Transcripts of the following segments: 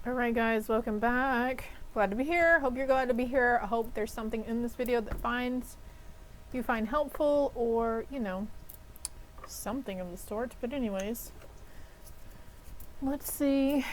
Alright guys, welcome back. Glad to be here. Hope you're glad to be here. I hope there's something in this video that you find helpful, or, you know, something of the sort. But anyways, let's see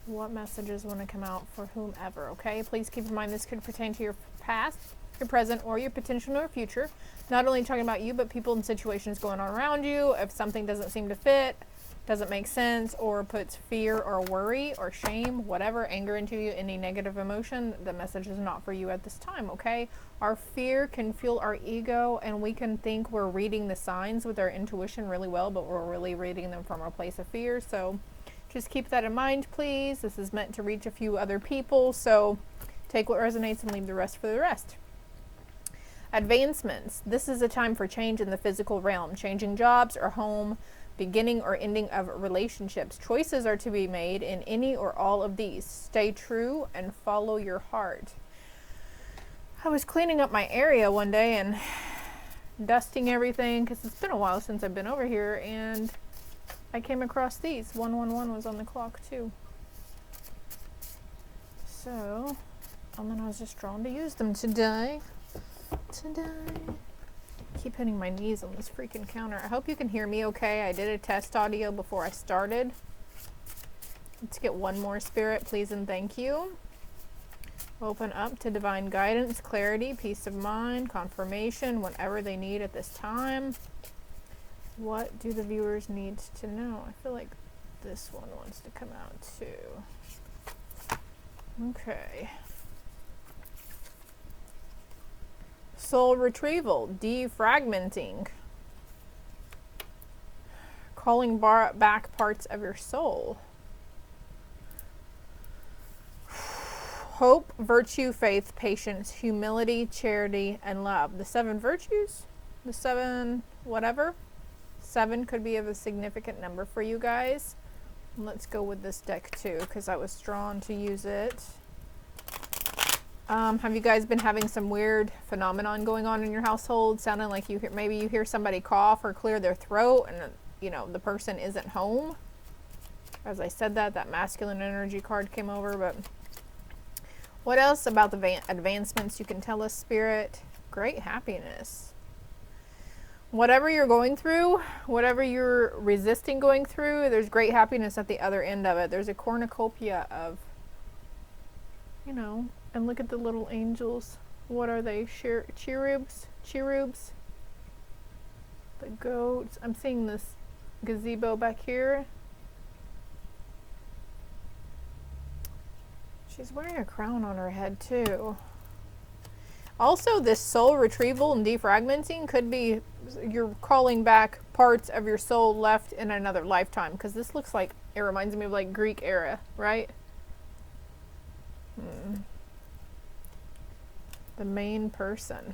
what messages want to come out for whomever, okay? Please keep in mind this could pertain to your past, your present, or your potential or future. Not only talking about you, but people and situations going on around you. If something doesn't seem to fit, doesn't make sense, or puts fear or worry or shame, whatever, anger into you, any negative emotion, the message is not for you at this time, okay? Our fear can fuel our ego, and we can think we're reading the signs with our intuition really well, but we're really reading them from our place of fear. So just keep that in mind, please. This is meant to reach a few other people, so take what resonates and leave the rest for the rest. Advancements. This is a time for change in the physical realm, changing jobs or home, beginning or ending of relationships. Choices are to be made in any or all of these. Stay true and follow your heart. I was cleaning up my area one day and dusting everything because it's been a while since I've been over here, and I came across these. 111 was on the clock too. So, and then I was just drawn to use them today. Keep hitting my knees on this freaking counter. I hope you can hear me okay. I did a test audio before I started. Let's get one more, Spirit, please and thank you. Open up to divine guidance, clarity, peace of mind, confirmation, whatever they need at this time. What do the viewers need to know? I feel like this one wants to come out too. Okay. Soul retrieval, defragmenting, calling back parts of your soul. Hope, virtue, faith, patience, humility, charity, and love. The 7 virtues, the 7 whatever. 7 could be of a significant number for you guys. Let's go with this deck too, because I was drawn to use it. Have you guys been having some weird phenomenon going on in your household? Sounding like maybe you hear somebody cough or clear their throat, and you know the person isn't home. As I said that masculine energy card came over. But what else about the advancements you can tell us, Spirit? Great happiness. Whatever you're going through, whatever you're resisting going through, there's great happiness at the other end of it. There's a cornucopia of, you know. And look at the little angels. What are they? Cherubs? Cherubs? The goats. I'm seeing this gazebo back here. She's wearing a crown on her head too. Also, this soul retrieval and defragmenting could be you're calling back parts of your soul left in another lifetime. Because this looks like, it reminds me of like Greek era, right? The main person.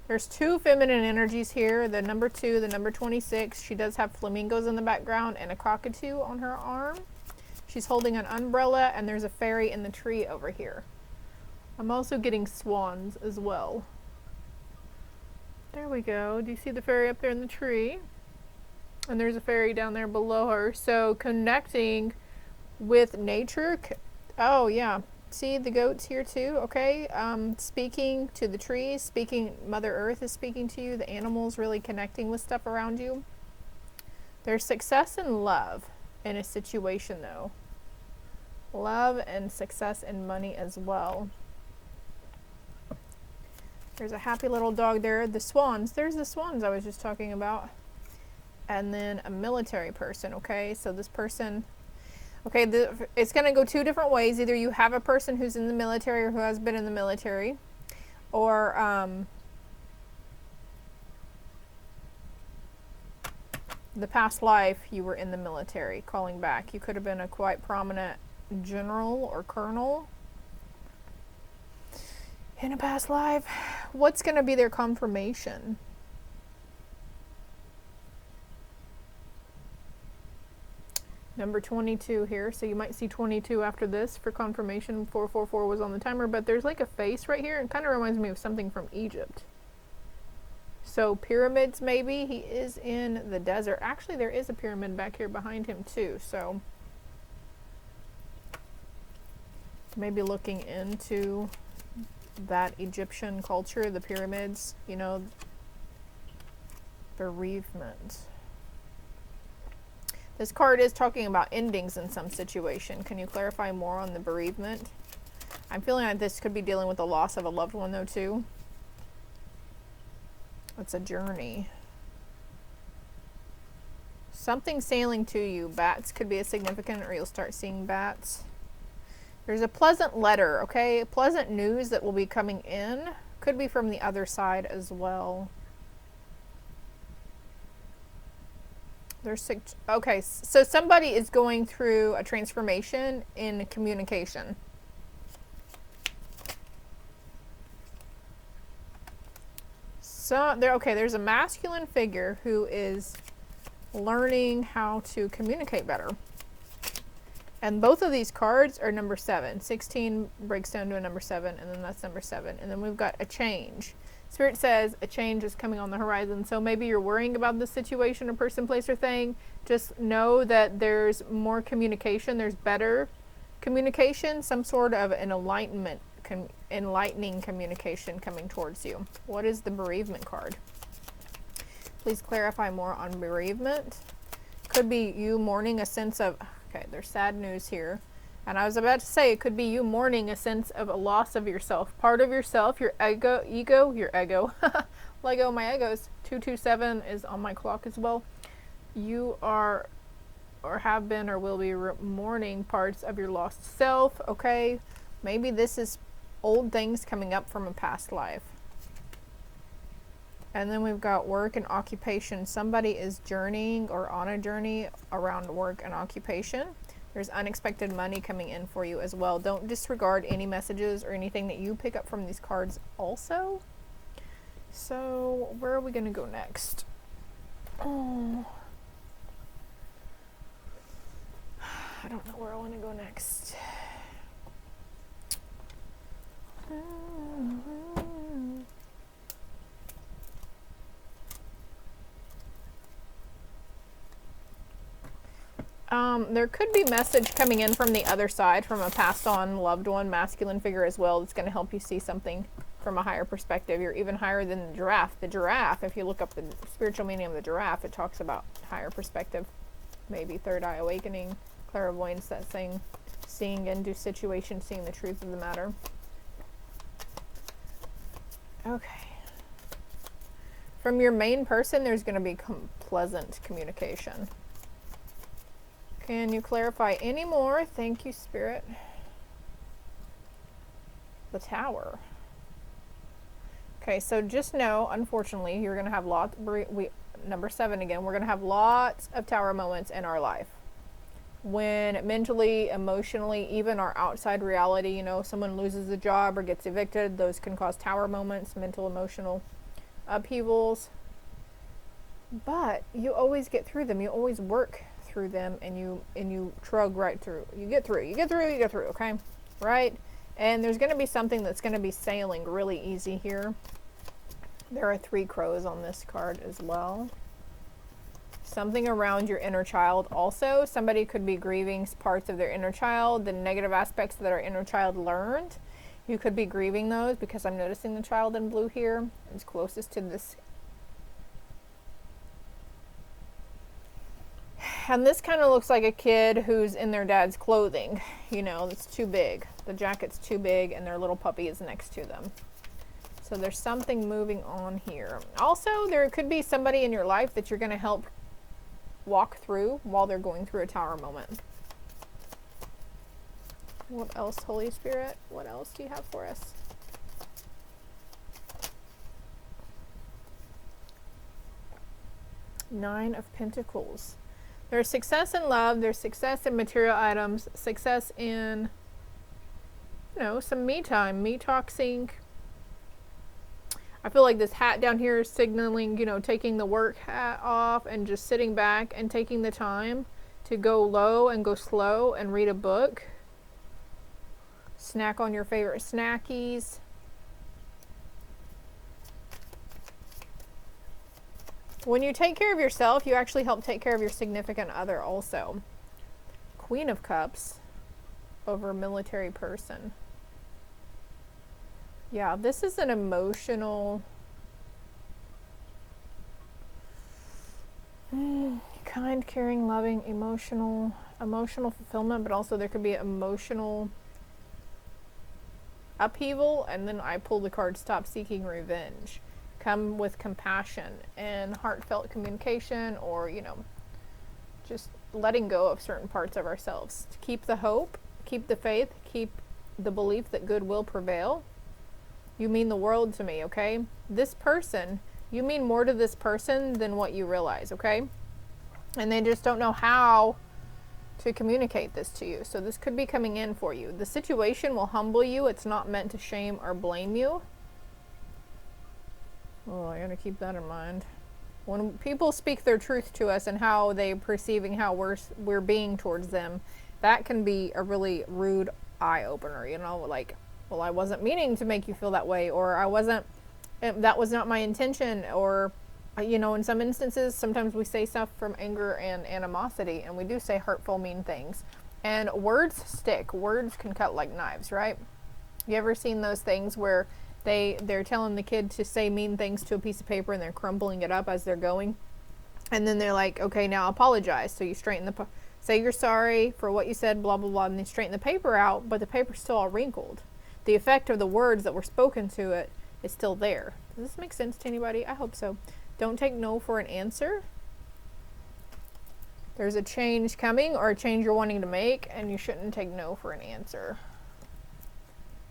There's 2 feminine energies here. The number 2, the number 26. She does have flamingos in the background and a cockatoo on her arm. She's holding an umbrella, and there's a fairy in the tree over here. I'm also getting swans as well. There we go. Do you see the fairy up there in the tree? And there's a fairy down there below her. So connecting with nature. Oh yeah. See the goats here too, okay? Speaking to the trees, Mother Earth is speaking to you, the animals really connecting with stuff around you. There's success and love in a situation though. Love and success and money as well. There's a happy little dog there. The swans, there's the swans I was just talking about. And then a military person, okay? So this person, okay, it's going to go 2 different ways. Either you have a person who's in the military or who has been in the military, or the past life you were in the military, calling back. You could have been a quite prominent general or colonel in a past life. What's going to be their confirmation? Number 22 here, so you might see 22 after this for confirmation. 444 was on the timer, but there's like a face right here. It kind of reminds me of something from Egypt. So pyramids maybe. He is in the desert. Actually, there is a pyramid back here behind him too. So Maybe looking into that Egyptian culture, the pyramids, you know, bereavement. This card is talking about endings in some situation. Can you clarify more on the bereavement? I'm feeling like this could be dealing with the loss of a loved one though too. It's a journey. Something sailing to you. Bats could be a significant, or you'll start seeing bats. There's a pleasant letter, okay? Pleasant news that will be coming in. Could be from the other side as well. Okay, so somebody is going through a transformation in communication. So there's a masculine figure who is learning how to communicate better. And both of these cards are number 7. 16 breaks down to a number 7, and then that's number 7. And then we've got a change. Spirit says a change is coming on the horizon. So maybe you're worrying about this situation or person, place, or thing. Just know that there's more communication. There's better communication, some sort of an enlightening communication coming towards you. What is the bereavement card? Please clarify more on bereavement. Could be you mourning a sense of, okay, there's sad news here. And I was about to say, it could be you mourning a sense of a loss of yourself. Part of yourself, your ego, Lego, my egos. 227 is on my clock as well. You are, or have been, or will be mourning parts of your lost self, okay? Maybe this is old things coming up from a past life. And then we've got work and occupation. Somebody is journeying or on a journey around work and occupation. There's unexpected money coming in for you as well. Don't disregard any messages or anything that you pick up from these cards also. So where are we going to go next? Oh, I don't know where I want to go next. There could be message coming in from the other side, from a passed on loved one, masculine figure as well. That's going to help you see something from a higher perspective. You're even higher than the giraffe. The giraffe, if you look up the spiritual meaning of the giraffe, it talks about higher perspective. Maybe third eye awakening, clairvoyance, that thing, seeing into situations, seeing the truth of the matter. Okay. From your main person, there's going to be pleasant communication. Can you clarify any more? Thank you, Spirit. The Tower. Okay, so just know, unfortunately, you're going to have lots, number 7 again, we're going to have lots of Tower moments in our life. When mentally, emotionally, even our outside reality, you know, someone loses a job or gets evicted, those can cause Tower moments, mental, emotional upheavals. But you always get through them. You always work through them, and you trug right through. You get through, okay? Right? And there's going to be something that's going to be sailing really easy here. There are 3 crows on this card as well. Something around your inner child also. Somebody could be grieving parts of their inner child, the negative aspects that our inner child learned. You could be grieving those, because I'm noticing the child in blue here. It's closest to this. And this kind of looks like a kid who's in their dad's clothing. You know, it's too big. The jacket's too big, and their little puppy is next to them. So there's something moving on here. Also, there could be somebody in your life that you're going to help walk through while they're going through a Tower moment. What else, Holy Spirit? What else do you have for us? Nine of Pentacles. There's success in love, there's success in material items, success in, you know, some me time, me toxing. I feel like this hat down here is signaling, you know, taking the work hat off and just sitting back and taking the time to go low and go slow and read a book. Snack on your favorite snackies. When you take care of yourself, you actually help take care of your significant other also. Queen of Cups. over a military person. Yeah, this is an emotional, kind, caring, loving, emotional fulfillment, but also there could be emotional upheaval. And then I pull the card, stop seeking revenge. Come with compassion and heartfelt communication, or, you know, just letting go of certain parts of ourselves. To keep the hope, keep the faith, keep the belief that good will prevail. You mean the world to me, okay? This person, you mean more to this person than what you realize, okay? And they just don't know how to communicate this to you. So this could be coming in for you. The situation will humble you. It's not meant to shame or blame you. Oh, I gotta keep that in mind. When people speak their truth to us and how they're perceiving how we're being towards them, that can be a really rude eye opener, you know, like, well, I wasn't meaning to make you feel that way, or that was not my intention, or, you know, in some instances, sometimes we say stuff from anger and animosity, and we do say hurtful, mean things. And words stick. Words can cut like knives, right? You ever seen those things where they're telling the kid to say mean things to a piece of paper and they're crumpling it up as they're going? And then they're like, okay, now apologize. So you straighten say you're sorry for what you said, blah, blah, blah, and they straighten the paper out, but the paper's still all wrinkled. The effect of the words that were spoken to it is still there. Does this make sense to anybody? I hope so. Don't take no for an answer. There's a change coming, or a change you're wanting to make, and you shouldn't take no for an answer.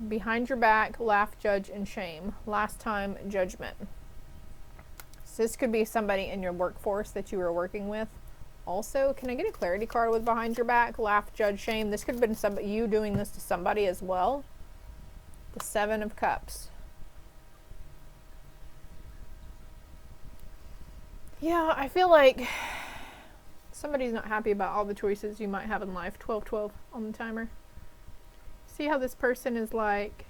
Behind your back, laugh, judge, and shame. Last time, judgment. So this could be somebody in your workforce that you were working with. Also, can I get a clarity card with behind your back, laugh, judge, shame? This could have been you doing this to somebody as well. The Seven of Cups. Yeah, I feel like somebody's not happy about all the choices you might have in life. 12-12 on the timer. See how this person is like,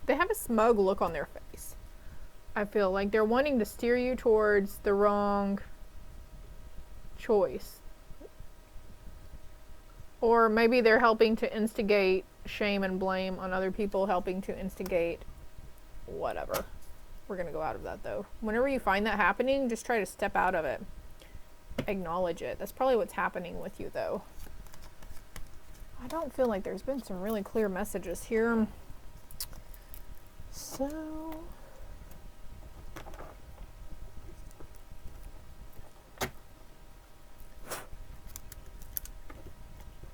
they have a smug look on their face. I feel like they're wanting to steer you towards the wrong choice. Or maybe they're helping to instigate shame and blame on other people, helping to instigate whatever. We're going to go out of that though. Whenever you find that happening, just try to step out of it. Acknowledge it. That's probably what's happening with you though. I don't feel like there's been some really clear messages here. So,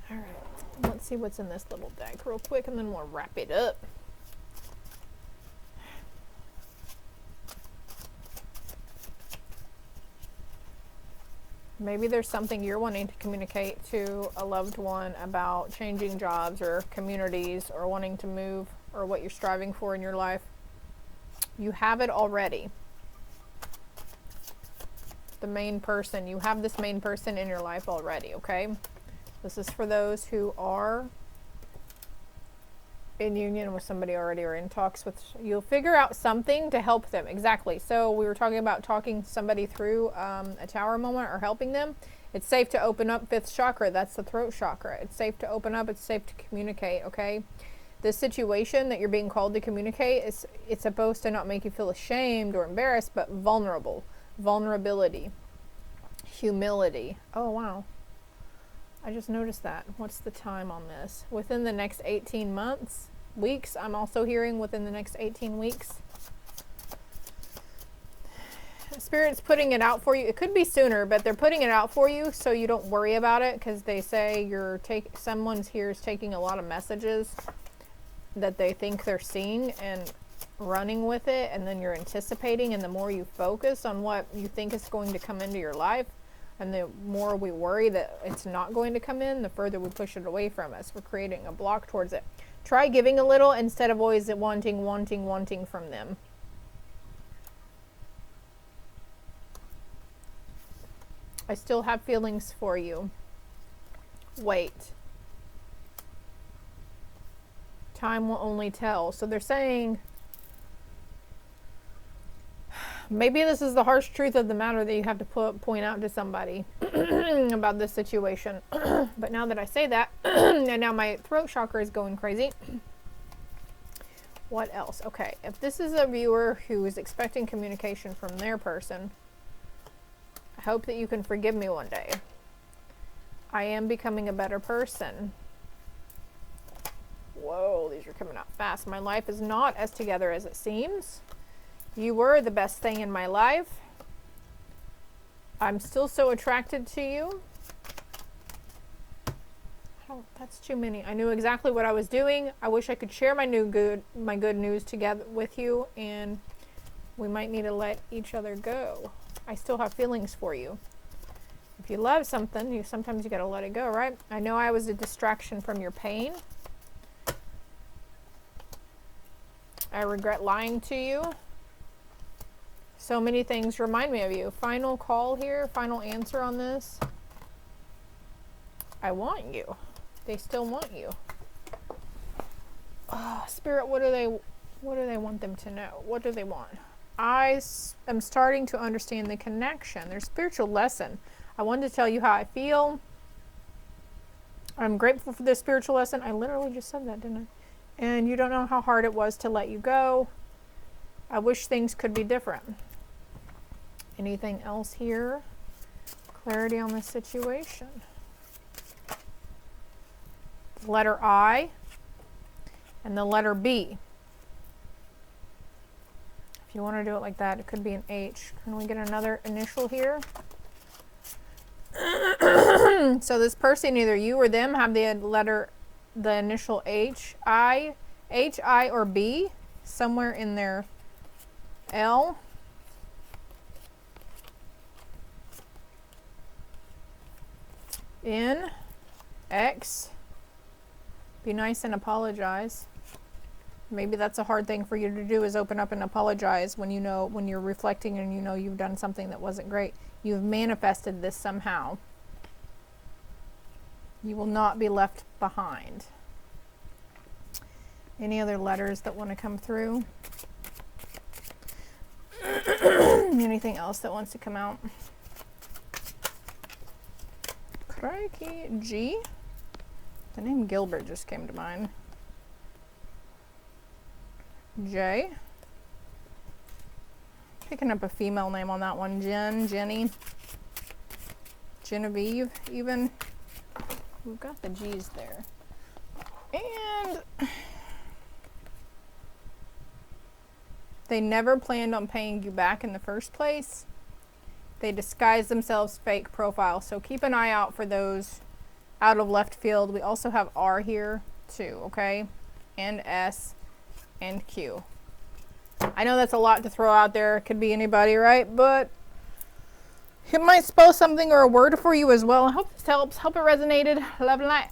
all right, let's see what's in this little deck real quick, and then we'll wrap it up. Maybe there's something you're wanting to communicate to a loved one about changing jobs or communities or wanting to move, or what you're striving for in your life. You have it already. The main person, you have this main person in your life already, okay? This is for those who are in union with somebody already, or in talks with. You'll figure out something to help them. Exactly. So we were talking about talking somebody through a tower moment, or helping them. It's safe to open up 5th chakra. That's the throat chakra. It's safe to open up. It's safe to communicate, okay? This situation that you're being called to communicate, it's supposed to not make you feel ashamed or embarrassed, but vulnerable. Vulnerability. Humility. Oh, wow. I just noticed that. What's the time on this? Within the next 18 months, weeks. I'm also hearing within the next 18 weeks. Spirit's putting it out for you. It could be sooner, but they're putting it out for you so you don't worry about it, because they say someone's here is taking a lot of messages that they think they're seeing and running with it, and then you're anticipating, and the more you focus on what you think is going to come into your life, and the more we worry that it's not going to come in, the further we push it away from us. We're creating a block towards it. Try giving a little instead of always wanting from them. I still have feelings for you. Wait. Time will only tell. So they're saying, maybe this is the harsh truth of the matter that you have to point out to somebody about this situation. But now that I say that, and now my throat chakra is going crazy. What else? Okay, if this is a viewer who is expecting communication from their person, I hope that you can forgive me one day. I am becoming a better person. Whoa, these are coming out fast. My life is not as together as it seems. You were the best thing in my life. I'm still so attracted to you. Oh, that's too many. I knew exactly what I was doing. I wish I could share my good news together with you, and we might need to let each other go. I still have feelings for you. If you love something, sometimes you gotta let it go, right? I know I was a distraction from your pain. I regret lying to you. So many things remind me of you. Final call here, final answer on this. I want you. They still want you. Oh, Spirit, what do they want them to know? What do they want? I am starting to understand the connection. Their spiritual lesson. I wanted to tell you how I feel. I'm grateful for this spiritual lesson. I literally just said that, didn't I? And you don't know how hard it was to let you go. I wish things could be different. Anything else here? Clarity on the situation. The letter I and the letter B. If you want to do it like that, it could be an H. Can we get another initial here? So this person, either you or them, have the initial H, I, or B somewhere in their L. N, X. Be nice and apologize. Maybe that's a hard thing for you to do, is open up and apologize when you're reflecting and you know you've done something that wasn't great. You've manifested this somehow. You will not be left behind. Any other letters that want to come through? Anything else that wants to come out? Crikey. G. The name Gilbert just came to mind. J. Picking up a female name on that one. Jen, Jenny, Genevieve, even. We've got the G's there. And they never planned on paying you back in the first place. They disguise themselves fake profile. So keep an eye out for those out of left field. We also have R here too, okay? And S and Q. I know that's a lot to throw out there. It could be anybody, right? But it might spell something or a word for you as well. I hope this helps. Hope it resonated. Love and light.